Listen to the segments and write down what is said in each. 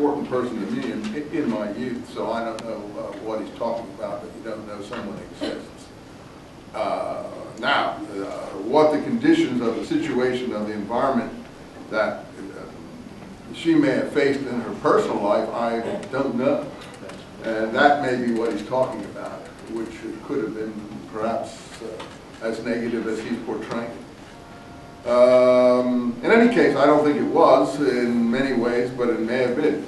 important person to me in my youth, so I don't know what he's talking about, but you don't know someone exists. Now, what the conditions of the situation of the environment that she may have faced in her personal life, I don't know. And that may be what he's talking about, which could have been perhaps as negative as he's portraying. In any case, I don't think it was in many ways, but it may have been.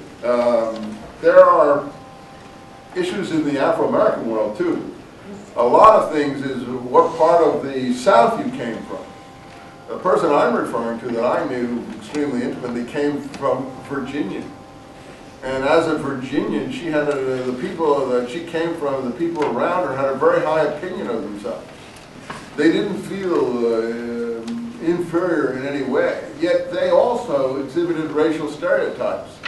There are issues in the Afro-American world too. A lot of things is what part of the South you came from. The person I'm referring to that I knew extremely intimately came from Virginia. And as a Virginian, she had the people that she came from, the people around her had a very high opinion of themselves. They didn't feel inferior in any way, yet they also exhibited racial stereotypes.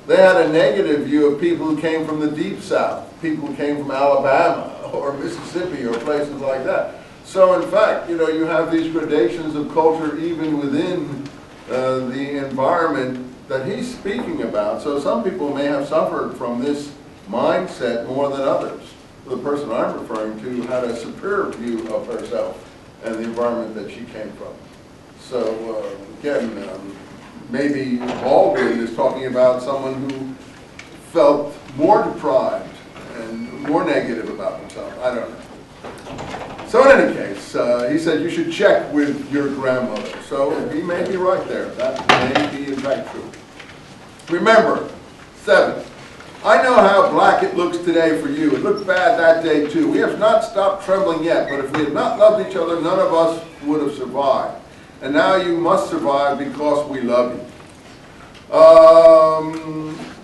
They had a negative view of people who came from the Deep South, people who came from Alabama or Mississippi or places like that. So in fact, you know, you have these gradations of culture even within the environment that he's speaking about. So some people may have suffered from this mindset more than others. The person I'm referring to had a superior view of herself and the environment that she came from. So again, maybe Baldwin is talking about someone who felt more deprived and more negative about themselves. I don't know. So in any case, he said you should check with your grandmother. So he may be right there. That may be in fact true. Remember, 7. I know how black it looks today for you. It looked bad that day too. We have not stopped trembling yet, but if we had not loved each other, none of us would have survived. And now you must survive because we love you.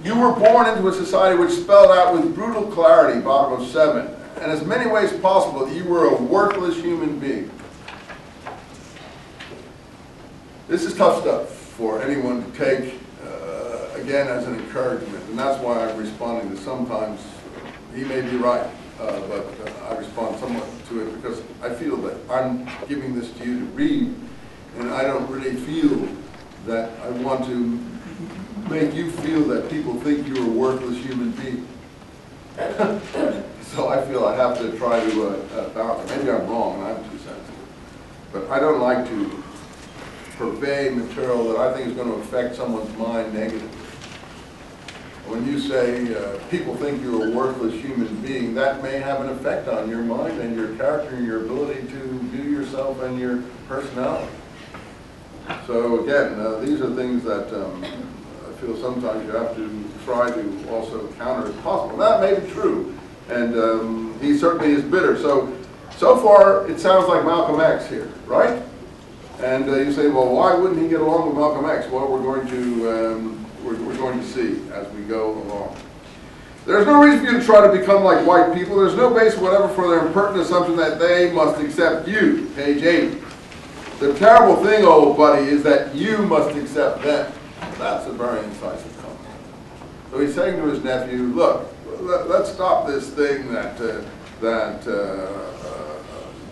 You were born into a society which spelled out with brutal clarity, bottom of 7, in as many ways possible that you were a worthless human being. This is tough stuff for anyone to take, again, as an encouragement. And that's why I'm responding to sometimes, he may be right, but I respond somewhat to it because I feel that I'm giving this to you to read, and I don't really feel that I want to make you feel that people think you're a worthless human being. So I feel I have to try to balance it. Maybe I'm wrong and I'm too sensitive. But I don't like to purvey material that I think is going to affect someone's mind negatively. When you say people think you're a worthless human being, that may have an effect on your mind and your character and your ability to view yourself and your personality. So again, these are things that I feel sometimes you have to try to also counter as possible. That may be true, and he certainly is bitter. So far it sounds like Malcolm X here, right? And you say, well, why wouldn't he get along with Malcolm X? Well, we're going to see as we go along. There's no reason for you to try to become like white people. There's no basis whatever for their impertinent assumption that they must accept you. Page 8. The terrible thing, old buddy, is that you must accept them. That's a very incisive comment. So he's saying to his nephew, look, let's stop this thing that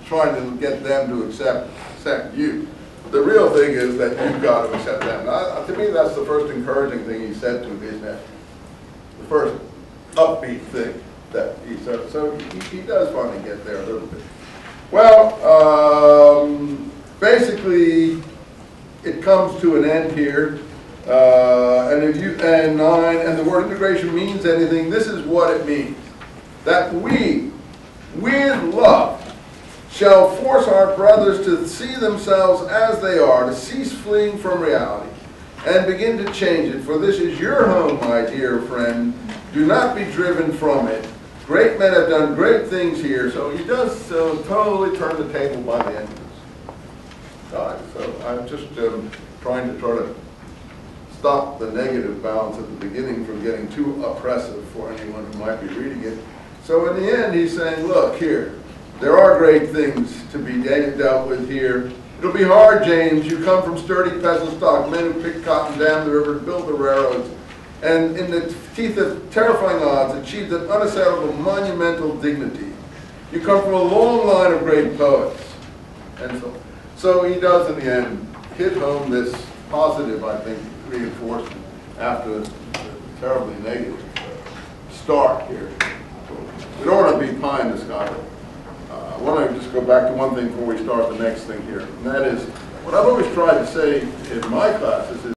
trying to get them to accept you. The real thing is that you've got to accept them. Now, to me, that's the first encouraging thing he said to his nephew. The first upbeat thing that he said. So he does finally get there a little bit. Well, basically, it comes to an end here. And if you and 9, and the word integration means anything, this is what it means. That we, with love, shall force our brothers to see themselves as they are, to cease fleeing from reality, and begin to change it. For this is your home, my dear friend. Do not be driven from it. Great men have done great things here. So he does totally turn the table by the end of this. So I'm just trying to stop the negative balance at the beginning from getting too oppressive for anyone who might be reading it. So in the end, he's saying, look, here, there are great things to be dealt with here. It'll be hard, James. You come from sturdy peasant stock, men who picked cotton, dammed the river, built the railroads, and in the teeth of terrifying odds, achieved an unassailable, monumental dignity. You come from a long line of great poets. And so he does, in the end, hit home this positive, I think, reinforcement after the terribly negative start here. We don't want to be pie in the sky. I want to just go back to one thing before we start the next thing here, and that is, what I've always tried to say in my classes is